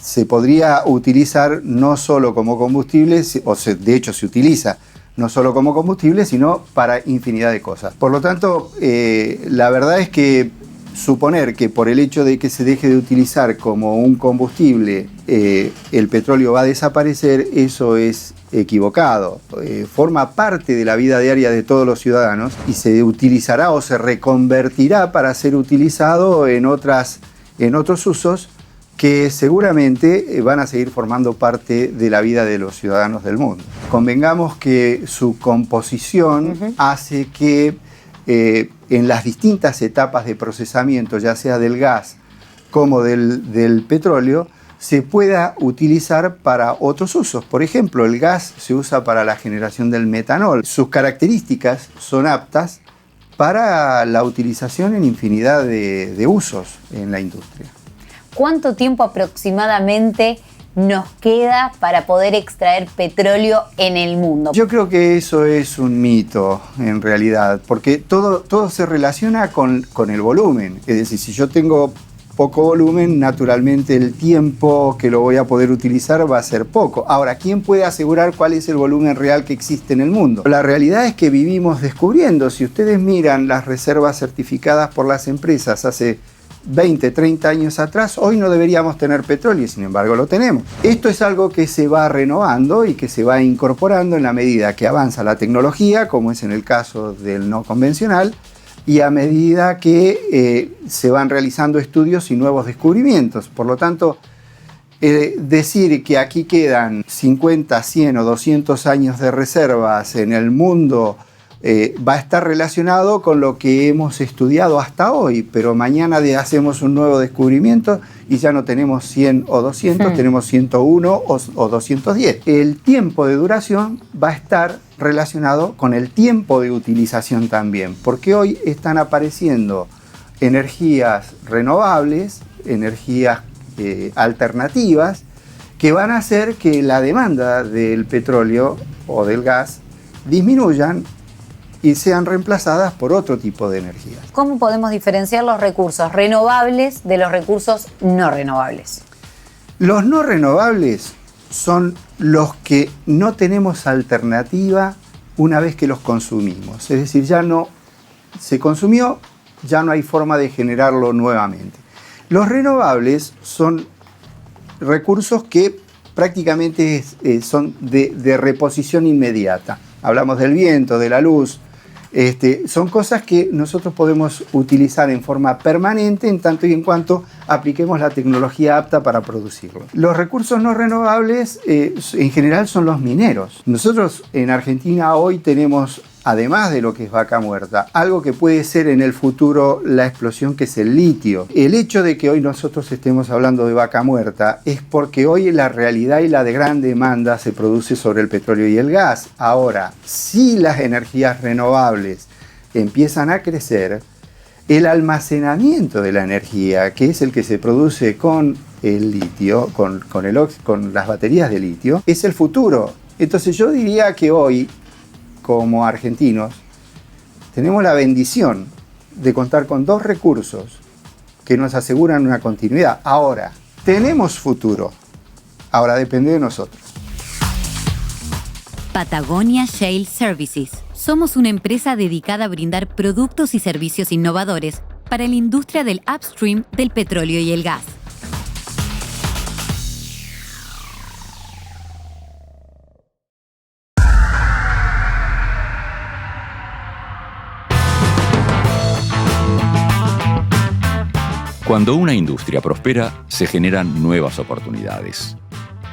[SPEAKER 5] se podría utilizar no solo como combustible, de hecho se utiliza no solo como combustible, sino para infinidad de cosas. Por lo tanto, la verdad es que suponer que por el hecho de que se deje de utilizar como un combustible, el petróleo va a desaparecer, eso es equivocado. Forma parte de la vida diaria de todos los ciudadanos y se utilizará o se reconvertirá para ser utilizado en otros usos que seguramente van a seguir formando parte de la vida de los ciudadanos del mundo. Convengamos que su composición hace que en las distintas etapas de procesamiento, ya sea del gas como del petróleo, se pueda utilizar para otros usos. Por ejemplo, el gas se usa para la generación del metanol. Sus características son aptas para la utilización en infinidad de usos en la industria.
[SPEAKER 6] ¿Cuánto tiempo aproximadamente nos queda para poder extraer petróleo en el mundo?
[SPEAKER 5] Yo creo que eso es un mito, en realidad, porque todo se relaciona con el volumen. Es decir, si yo tengo poco volumen, naturalmente el tiempo que lo voy a poder utilizar va a ser poco. Ahora, ¿quién puede asegurar cuál es el volumen real que existe en el mundo? La realidad es que vivimos descubriendo. Si ustedes miran las reservas certificadas por las empresas hace 20, 30 años atrás, hoy no deberíamos tener petróleo y sin embargo lo tenemos. Esto es algo que se va renovando y que se va incorporando en la medida que avanza la tecnología, como es en el caso del no convencional, y a medida que se van realizando estudios y nuevos descubrimientos. Por lo tanto, decir que aquí quedan 50, 100 o 200 años de reservas en el mundo va a estar relacionado con lo que hemos estudiado hasta hoy, pero mañana hacemos un nuevo descubrimiento y ya no tenemos 100 o 200, tenemos 101 o 210. El tiempo de duración va a estar relacionado con el tiempo de utilización también, porque hoy están apareciendo energías renovables, energías alternativas, que van a hacer que la demanda del petróleo o del gas disminuyan y sean reemplazadas por otro tipo de energías.
[SPEAKER 6] ¿Cómo podemos diferenciar los recursos renovables de los recursos no renovables?
[SPEAKER 5] Los no renovables son los que no tenemos alternativa una vez que los consumimos. Es decir, ya no se consumió, ya no hay forma de generarlo nuevamente. Los renovables son recursos que prácticamente son de reposición inmediata. Hablamos del viento, de la luz. Son cosas que nosotros podemos utilizar en forma permanente en tanto y en cuanto apliquemos la tecnología apta para producirlo. Los recursos no renovables en general son los mineros. Nosotros en Argentina hoy tenemos, además de lo que es Vaca Muerta, algo que puede ser en el futuro la explosión, que es el litio. El hecho de que hoy nosotros estemos hablando de Vaca Muerta es porque hoy la realidad y la de gran demanda se produce sobre el petróleo y el gas. Ahora, si las energías renovables empiezan a crecer, el almacenamiento de la energía, que es el que se produce con el litio, con las baterías de litio, es el futuro. Entonces yo diría que hoy, como argentinos, tenemos la bendición de contar con dos recursos que nos aseguran una continuidad. Ahora, tenemos futuro. Ahora depende de nosotros.
[SPEAKER 7] Patagonia Shale Services. Somos una empresa dedicada a brindar productos y servicios innovadores para la industria del upstream del petróleo y el gas.
[SPEAKER 1] Cuando una industria prospera, se generan nuevas oportunidades.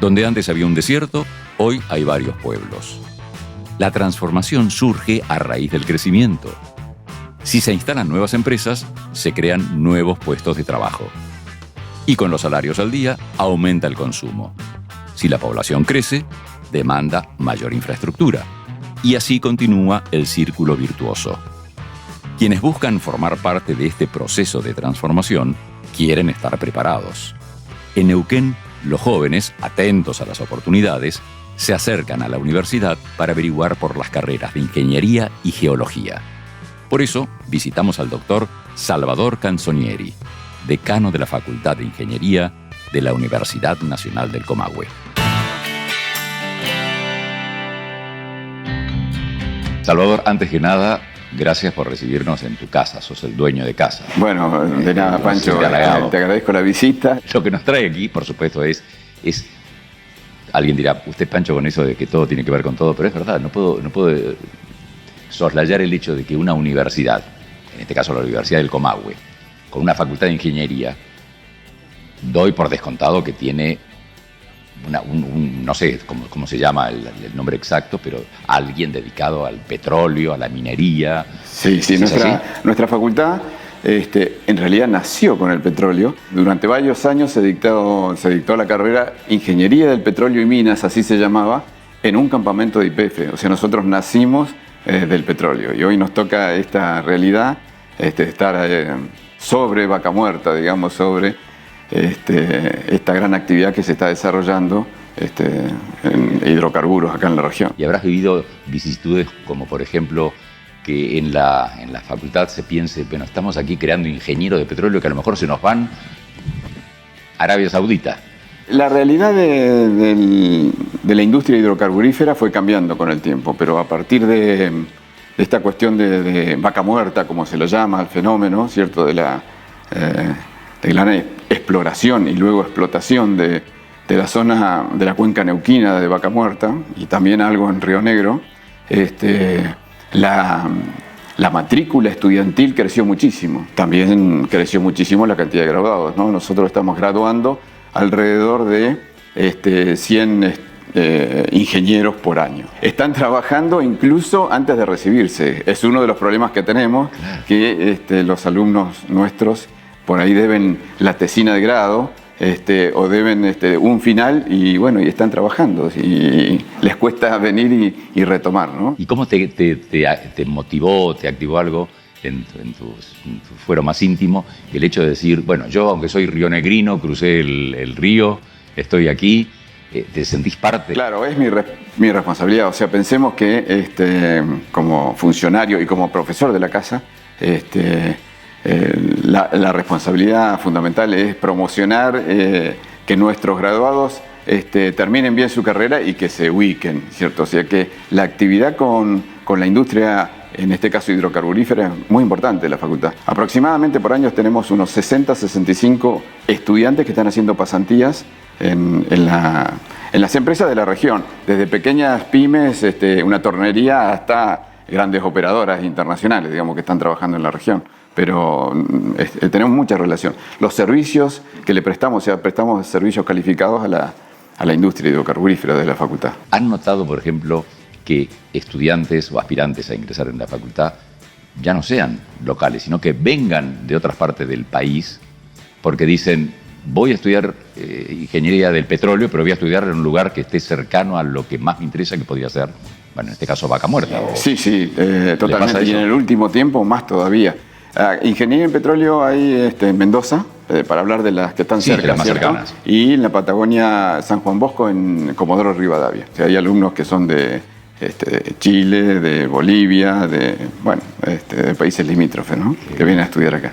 [SPEAKER 1] Donde antes había un desierto, hoy hay varios pueblos. La transformación surge a raíz del crecimiento. Si se instalan nuevas empresas, se crean nuevos puestos de trabajo. Y con los salarios al día, aumenta el consumo. Si la población crece, demanda mayor infraestructura. Y así continúa el círculo virtuoso. Quienes buscan formar parte de este proceso de transformación quieren estar preparados. En Neuquén, los jóvenes, atentos a las oportunidades, se acercan a la universidad para averiguar por las carreras de ingeniería y geología. Por eso visitamos al doctor Salvador Canzonieri, decano de la Facultad de Ingeniería de la Universidad Nacional del Comahue. Salvador, antes que nada, gracias por recibirnos en tu casa. Sos el dueño de casa.
[SPEAKER 8] Bueno, de nada, Pancho. Te agradezco la visita.
[SPEAKER 1] Lo que nos trae aquí, por supuesto, es alguien dirá, usted Pancho con eso de que todo tiene que ver con todo, pero es verdad, no puedo soslayar el hecho de que una universidad, en este caso la Universidad del Comahue, con una facultad de ingeniería, doy por descontado que tiene no sé cómo se llama el nombre exacto, pero alguien dedicado al petróleo, a la minería.
[SPEAKER 8] Sí, nuestra facultad en realidad nació con el petróleo. Durante varios años se dictó la carrera Ingeniería del Petróleo y Minas, así se llamaba, en un campamento de YPF. O sea, nosotros nacimos del petróleo y hoy nos toca esta realidad, estar sobre Vaca Muerta, digamos, sobre esta gran actividad que se está desarrollando en hidrocarburos acá en la región.
[SPEAKER 1] Y habrás vivido vicisitudes como, por ejemplo, que en la facultad se piense, bueno, estamos aquí creando ingenieros de petróleo que a lo mejor se nos van a Arabia Saudita.
[SPEAKER 8] La realidad de la industria hidrocarburífera fue cambiando con el tiempo, pero a partir de esta cuestión de vaca muerta, como se lo llama, el fenómeno, ¿cierto?, de la exploración y luego explotación de la zona de la cuenca neuquina de Vaca Muerta y también algo en Río Negro, la matrícula estudiantil creció muchísimo. También creció muchísimo la cantidad de graduados, ¿no? Nosotros estamos graduando alrededor de 100 ingenieros por año. Están trabajando incluso antes de recibirse. Es uno de los problemas que tenemos, que los alumnos nuestros por ahí deben la tesina de grado o deben un final y bueno, y están trabajando y les cuesta venir y retomar, ¿no?
[SPEAKER 1] ¿Y cómo te motivó, te activó algo en tu fuero más íntimo el hecho de decir, bueno, yo aunque soy rionegrino, crucé el río, estoy aquí, ¿te sentís parte?
[SPEAKER 8] Claro, es mi responsabilidad. O sea, pensemos que como funcionario y como profesor de la casa, la responsabilidad fundamental es promocionar que nuestros graduados terminen bien su carrera y que se ubiquen, ¿cierto? O sea que la actividad con la industria, en este caso hidrocarburífera, es muy importante en la facultad. Aproximadamente por años tenemos unos 60-65 estudiantes que están haciendo pasantías en las empresas de la región, desde pequeñas pymes, una tornería, hasta grandes operadoras internacionales, digamos, que están trabajando en la región. Pero tenemos mucha relación. Los servicios que le prestamos, o sea, prestamos servicios calificados a la industria hidrocarburífera de la facultad.
[SPEAKER 1] ¿Han notado, por ejemplo, que estudiantes o aspirantes a ingresar en la facultad ya no sean locales, sino que vengan de otras partes del país porque dicen, voy a estudiar ingeniería del petróleo, pero voy a estudiar en un lugar que esté cercano a lo que más me interesa, que podría ser, bueno, en este caso, Vaca Muerta?
[SPEAKER 8] Sí, totalmente. Y en el último tiempo más todavía. Ingeniería en petróleo hay en Mendoza, para hablar de las que están cerca,
[SPEAKER 1] las más cercanas.
[SPEAKER 8] Y en la Patagonia, San Juan Bosco, en Comodoro Rivadavia. O sea, hay alumnos que son de Chile, de Bolivia, de países limítrofes, ¿no? Que vienen a estudiar acá.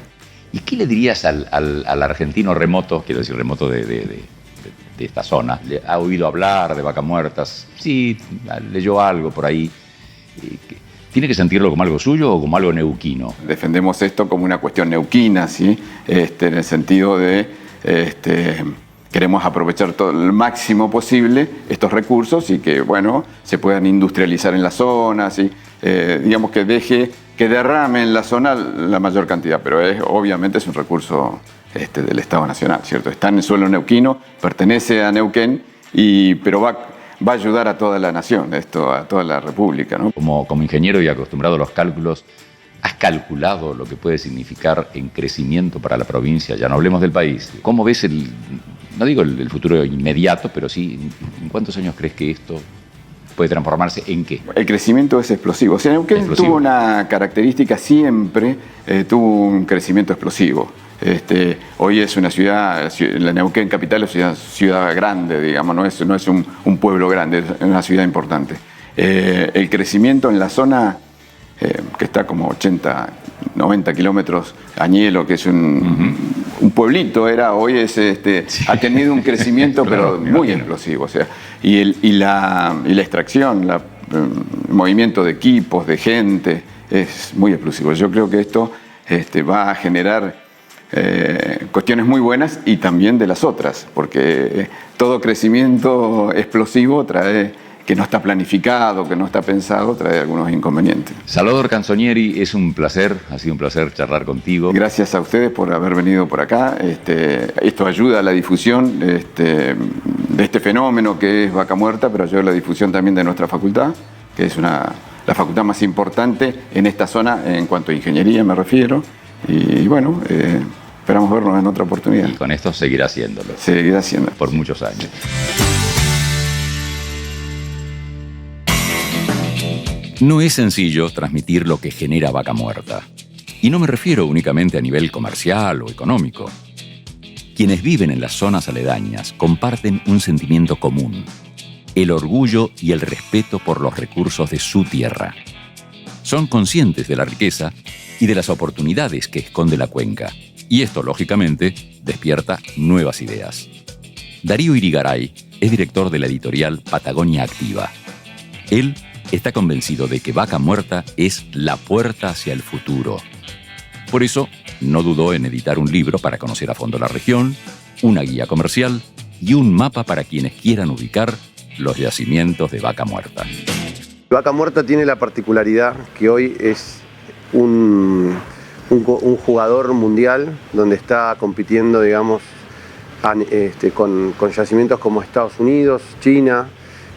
[SPEAKER 1] ¿Y qué le dirías al argentino remoto, quiero decir remoto de esta zona? ¿Ha oído hablar de Vaca Muertas? Sí, leyó algo por ahí. ¿Tiene que sentirlo como algo suyo o como algo neuquino?
[SPEAKER 8] Defendemos esto como una cuestión neuquina, ¿sí? En el sentido de queremos aprovechar todo el máximo posible estos recursos y que, bueno, se puedan industrializar en la zona, ¿sí? Digamos que derrame en la zona la mayor cantidad, pero obviamente es un recurso del Estado Nacional, ¿cierto? Está en el suelo neuquino, pertenece a Neuquén, pero va a ayudar a toda la nación, a toda la república, ¿no?
[SPEAKER 1] Como ingeniero y acostumbrado a los cálculos, ¿has calculado lo que puede significar en crecimiento para la provincia? Ya no hablemos del país. ¿Cómo ves no digo el futuro inmediato, pero sí, ¿en cuántos años crees que esto puede transformarse en qué?
[SPEAKER 8] El crecimiento es explosivo. O sea, Neuquén tuvo una característica, siempre tuvo un crecimiento explosivo. Hoy es una ciudad, la Neuquén capital es una ciudad grande, digamos, no es un pueblo grande, es una ciudad importante. El crecimiento en la zona que está como 80, 90 kilómetros, Añelo, que es un pueblito, hoy ha tenido un crecimiento claro, pero muy explosivo. O sea, y la extracción, el movimiento de equipos, de gente, es muy explosivo. Yo creo que esto va a generar cuestiones muy buenas y también de las otras, porque todo crecimiento explosivo trae, que no está planificado, que no está pensado, trae algunos inconvenientes.
[SPEAKER 1] Salvador Canzonieri, es un placer, ha sido un placer charlar contigo.
[SPEAKER 8] Gracias a ustedes por haber venido por acá. Esto ayuda a la difusión de este fenómeno que es Vaca Muerta, pero ayuda a la difusión también de nuestra facultad, que es la facultad más importante en esta zona, en cuanto a ingeniería me refiero. Y bueno, esperamos vernos en otra oportunidad.
[SPEAKER 1] Y con esto seguirá haciéndolo.
[SPEAKER 8] Seguirá haciéndolo.
[SPEAKER 1] Por muchos años. No es sencillo transmitir lo que genera Vaca Muerta. Y no me refiero únicamente a nivel comercial o económico. Quienes viven en las zonas aledañas comparten un sentimiento común: el orgullo y el respeto por los recursos de su tierra. Son conscientes de la riqueza y de las oportunidades que esconde la cuenca. Y esto, lógicamente, despierta nuevas ideas. Darío Irigaray es director de la editorial Patagonia Activa. Él está convencido de que Vaca Muerta es la puerta hacia el futuro. Por eso, no dudó en editar un libro para conocer a fondo la región, una guía comercial y un mapa para quienes quieran ubicar los yacimientos de Vaca Muerta.
[SPEAKER 9] Vaca Muerta tiene la particularidad que hoy es un jugador mundial donde está compitiendo, digamos, con yacimientos como Estados Unidos, China,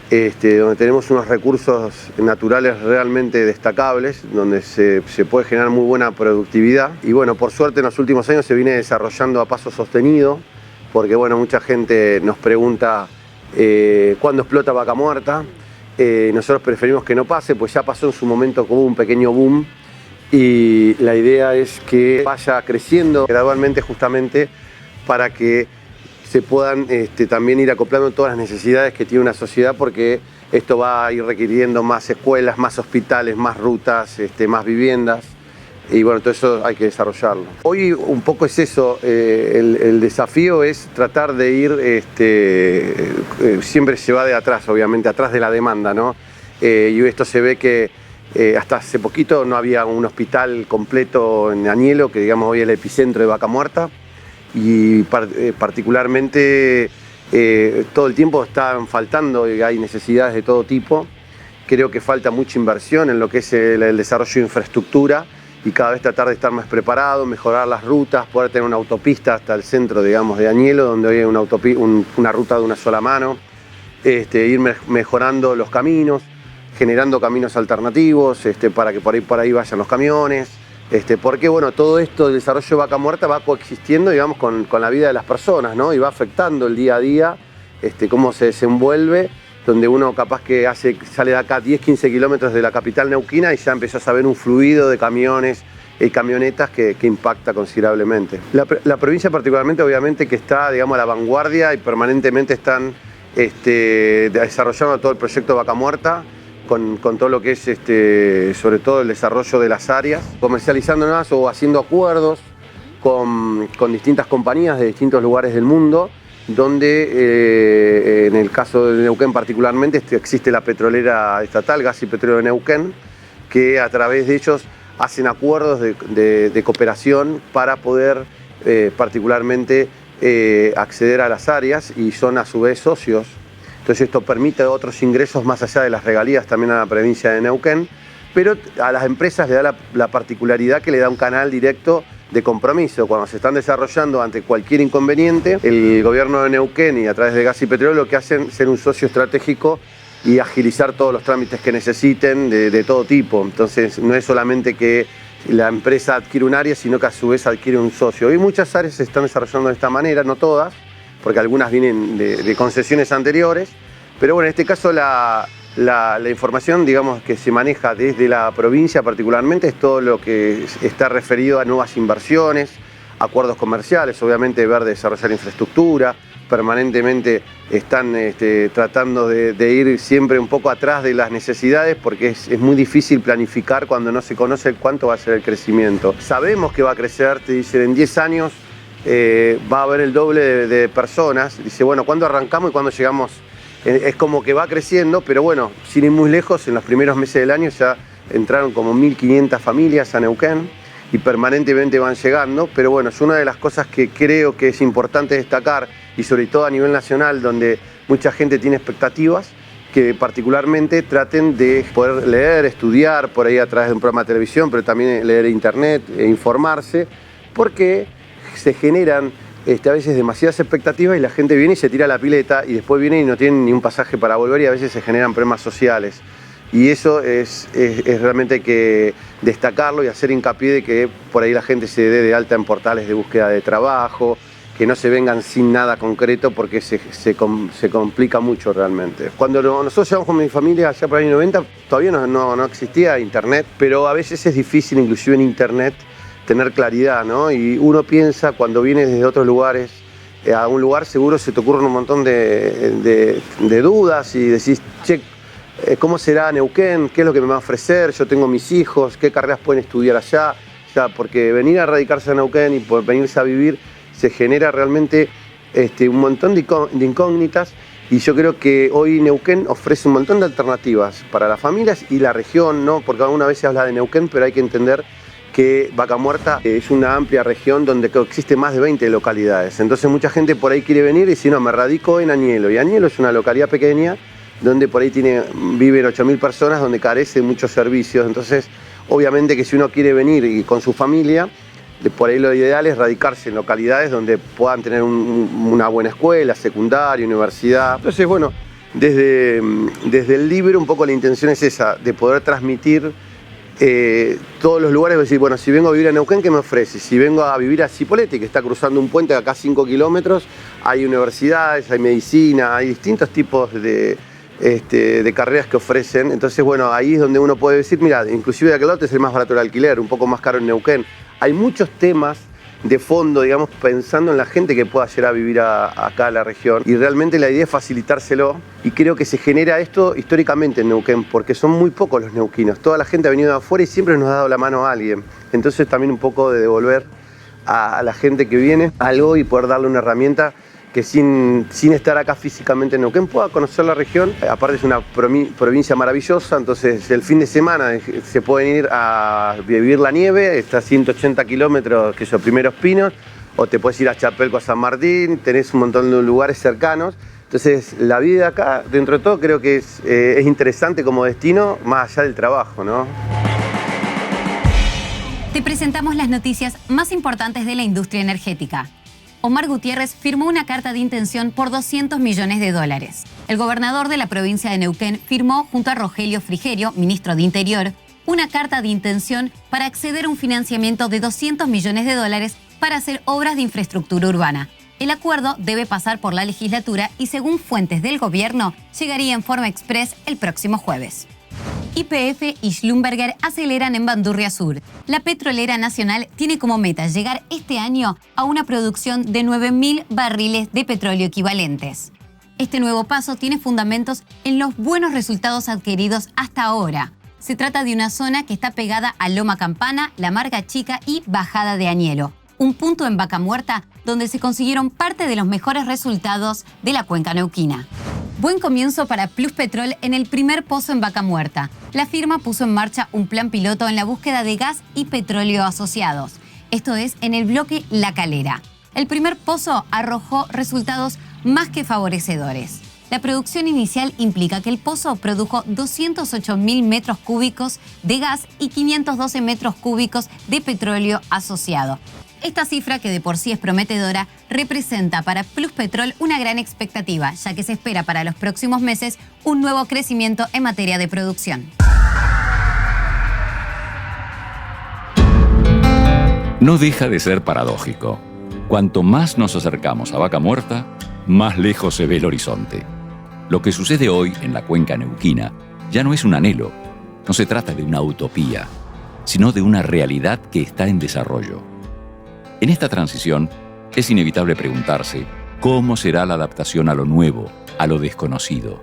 [SPEAKER 9] donde tenemos unos recursos naturales realmente destacables, donde se puede generar muy buena productividad. Y bueno, por suerte en los últimos años se viene desarrollando a paso sostenido, porque bueno, mucha gente nos pregunta cuándo explota Vaca Muerta. Nosotros preferimos que no pase, pues ya pasó en su momento como un pequeño boom, y la idea es que vaya creciendo gradualmente, justamente para que se puedan también ir acoplando todas las necesidades que tiene una sociedad, porque esto va a ir requiriendo más escuelas, más hospitales, más rutas, más viviendas, y bueno, todo eso hay que desarrollarlo. Hoy un poco es eso, el desafío es tratar de ir, siempre se va de atrás, obviamente, atrás de la demanda, ¿no? Y esto se ve que hasta hace poquito no había un hospital completo en Añelo, que digamos hoy es el epicentro de Vaca Muerta, y particularmente todo el tiempo están faltando, y hay necesidades de todo tipo. Creo que falta mucha inversión en lo que es el desarrollo de infraestructura, y cada vez tratar de estar más preparado, mejorar las rutas, poder tener una autopista hasta el centro, digamos, de Añelo, donde hoy hay una ruta de una sola mano, ir mejorando los caminos, generando caminos alternativos, para que por ahí vayan los camiones. Porque bueno, todo esto del desarrollo de Vaca Muerta va coexistiendo, digamos, con la vida de las personas, ¿no? Y va afectando el día a día, cómo se desenvuelve, donde uno capaz que sale de acá 10, 15 kilómetros de la capital neuquina y ya empezás a ver un fluido de camiones y camionetas que impacta considerablemente. La provincia particularmente, obviamente, que está, digamos, a la vanguardia y permanentemente están desarrollando todo el proyecto Vaca Muerta, con todo lo que es, sobre todo el desarrollo de las áreas, comercializándolas o haciendo acuerdos con distintas compañías de distintos lugares del mundo, donde en el caso de Neuquén particularmente existe la petrolera estatal, Gas y Petróleo de Neuquén, que a través de ellos hacen acuerdos de cooperación para poder particularmente acceder a las áreas, y son a su vez socios. Entonces esto permite otros ingresos más allá de las regalías también a la provincia de Neuquén, pero a las empresas le da la particularidad que le da un canal directo de compromiso. Cuando se están desarrollando ante cualquier inconveniente, el gobierno de Neuquén y a través de Gas y Petróleo lo que hacen es ser un socio estratégico y agilizar todos los trámites que necesiten de todo tipo. Entonces no es solamente que la empresa adquiere un área, sino que a su vez adquiere un socio. Y muchas áreas se están desarrollando de esta manera, no todas, porque algunas vienen de concesiones anteriores, pero bueno, en este caso la información, digamos, que se maneja desde la provincia particularmente es todo lo que está referido a nuevas inversiones, acuerdos comerciales, obviamente ver de desarrollar infraestructura, permanentemente están tratando de ir siempre un poco atrás de las necesidades porque es muy difícil planificar cuando no se conoce cuánto va a ser el crecimiento. Sabemos que va a crecer, te dicen en 10 años va a haber el doble de personas. Dice, bueno, ¿cuándo arrancamos y cuándo llegamos? Es como que va creciendo, pero bueno, sin ir muy lejos, en los primeros meses del año ya entraron como 1.500 familias a Neuquén y permanentemente van llegando, pero bueno, es una de las cosas que creo que es importante destacar y sobre todo a nivel nacional, donde mucha gente tiene expectativas, que particularmente traten de poder leer, estudiar por ahí a través de un programa de televisión, pero también leer internet, informarse, porque se generan a veces demasiadas expectativas y la gente viene y se tira a la pileta y después viene y no tienen ni un pasaje para volver y a veces se generan problemas sociales. Y eso es realmente que destacarlo y hacer hincapié de que por ahí la gente se dé de alta en portales de búsqueda de trabajo, que no se vengan sin nada concreto porque se complica mucho realmente. Cuando nosotros llegamos con mi familia allá por el año 90, todavía no existía internet, pero a veces es difícil, inclusive en internet, tener claridad, ¿no? Y uno piensa cuando viene desde otros lugares a un lugar, seguro se te ocurren un montón de dudas y decís, che, ¿cómo será Neuquén? ¿Qué es lo que me va a ofrecer? Yo tengo mis hijos, ¿qué carreras pueden estudiar allá? O sea, porque venir a radicarse a Neuquén y por venirse a vivir se genera realmente un montón de incógnitas y yo creo que hoy Neuquén ofrece un montón de alternativas para las familias y la región, ¿no? Porque alguna vez se habla de Neuquén, pero hay que entender que Vaca Muerta es una amplia región donde existe más de 20 localidades. Entonces mucha gente por ahí quiere venir y dice, no, me radico en Añelo. Y Añelo es una localidad pequeña donde por ahí viven 8.000 personas, donde carece de muchos servicios. Entonces, obviamente que si uno quiere venir y con su familia, por ahí lo ideal es radicarse en localidades donde puedan tener una buena escuela, secundaria, universidad. Entonces, bueno, desde el libro un poco la intención es esa, de poder transmitir todos los lugares, decir, bueno, si vengo a vivir a Neuquén, ¿qué me ofrece? Si vengo a vivir a Cipolletti, que está cruzando un puente de acá 5 kilómetros, hay universidades, hay medicina, hay distintos tipos de carreras que ofrecen. Entonces, bueno, ahí es donde uno puede decir, mira, inclusive de aquel lado es el más barato el alquiler, un poco más caro en Neuquén. Hay muchos temas de fondo, digamos, pensando en la gente que pueda llegar a vivir acá a la región. Y realmente la idea es facilitárselo. Y creo que se genera esto históricamente en Neuquén, porque son muy pocos los neuquinos. Toda la gente ha venido de afuera y siempre nos ha dado la mano a alguien. Entonces también un poco de devolver a la gente que viene algo y poder darle una herramienta que sin estar acá físicamente en Neuquén pueda conocer la región. Aparte es una provincia maravillosa, entonces el fin de semana se pueden ir a vivir la nieve, está a 180 kilómetros, que son Primeros Pinos, o te puedes ir a Chapelco, a San Martín, tenés un montón de lugares cercanos. Entonces la vida acá, dentro de todo, creo que es interesante como destino, más allá del trabajo, ¿no?
[SPEAKER 7] Te presentamos las noticias más importantes de la industria energética. Omar Gutiérrez firmó una carta de intención por $200 millones. El gobernador de la provincia de Neuquén firmó junto a Rogelio Frigerio, ministro de Interior, una carta de intención para acceder a un financiamiento de $200 millones para hacer obras de infraestructura urbana. El acuerdo debe pasar por la legislatura y, según fuentes del gobierno, llegaría en forma express el próximo jueves. YPF y Schlumberger aceleran en Bandurria Sur. La petrolera nacional tiene como meta llegar este año a una producción de 9.000 barriles de petróleo equivalentes. Este nuevo paso tiene fundamentos en los buenos resultados adquiridos hasta ahora. Se trata de una zona que está pegada a Loma Campana, La Marga Chica y Bajada de Añelo, un punto en Vaca Muerta donde se consiguieron parte de los mejores resultados de la cuenca neuquina. Buen comienzo para Pluspetrol en el primer pozo en Vaca Muerta. La firma puso en marcha un plan piloto en la búsqueda de gas y petróleo asociados. Esto es en el bloque La Calera. El primer pozo arrojó resultados más que favorecedores. La producción inicial implica que el pozo produjo 208.000 metros cúbicos de gas y 512 metros cúbicos de petróleo asociado. Esta cifra, que de por sí es prometedora, representa para Pluspetrol una gran expectativa, ya que se espera para los próximos meses un nuevo crecimiento en materia de producción.
[SPEAKER 1] No deja de ser paradójico. Cuanto más nos acercamos a Vaca Muerta, más lejos se ve el horizonte. Lo que sucede hoy en la cuenca neuquina ya no es un anhelo, no se trata de una utopía, sino de una realidad que está en desarrollo. En esta transición, es inevitable preguntarse cómo será la adaptación a lo nuevo, a lo desconocido.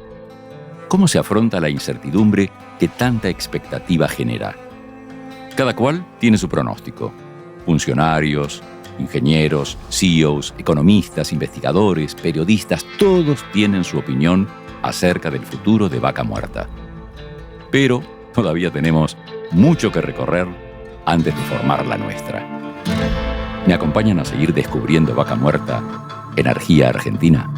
[SPEAKER 1] ¿Cómo se afronta la incertidumbre que tanta expectativa genera? Cada cual tiene su pronóstico. Funcionarios, ingenieros, CEOs, economistas, investigadores, periodistas, todos tienen su opinión acerca del futuro de Vaca Muerta. Pero todavía tenemos mucho que recorrer antes de formar la nuestra. ¿Me acompañan a seguir descubriendo Vaca Muerta, energía argentina?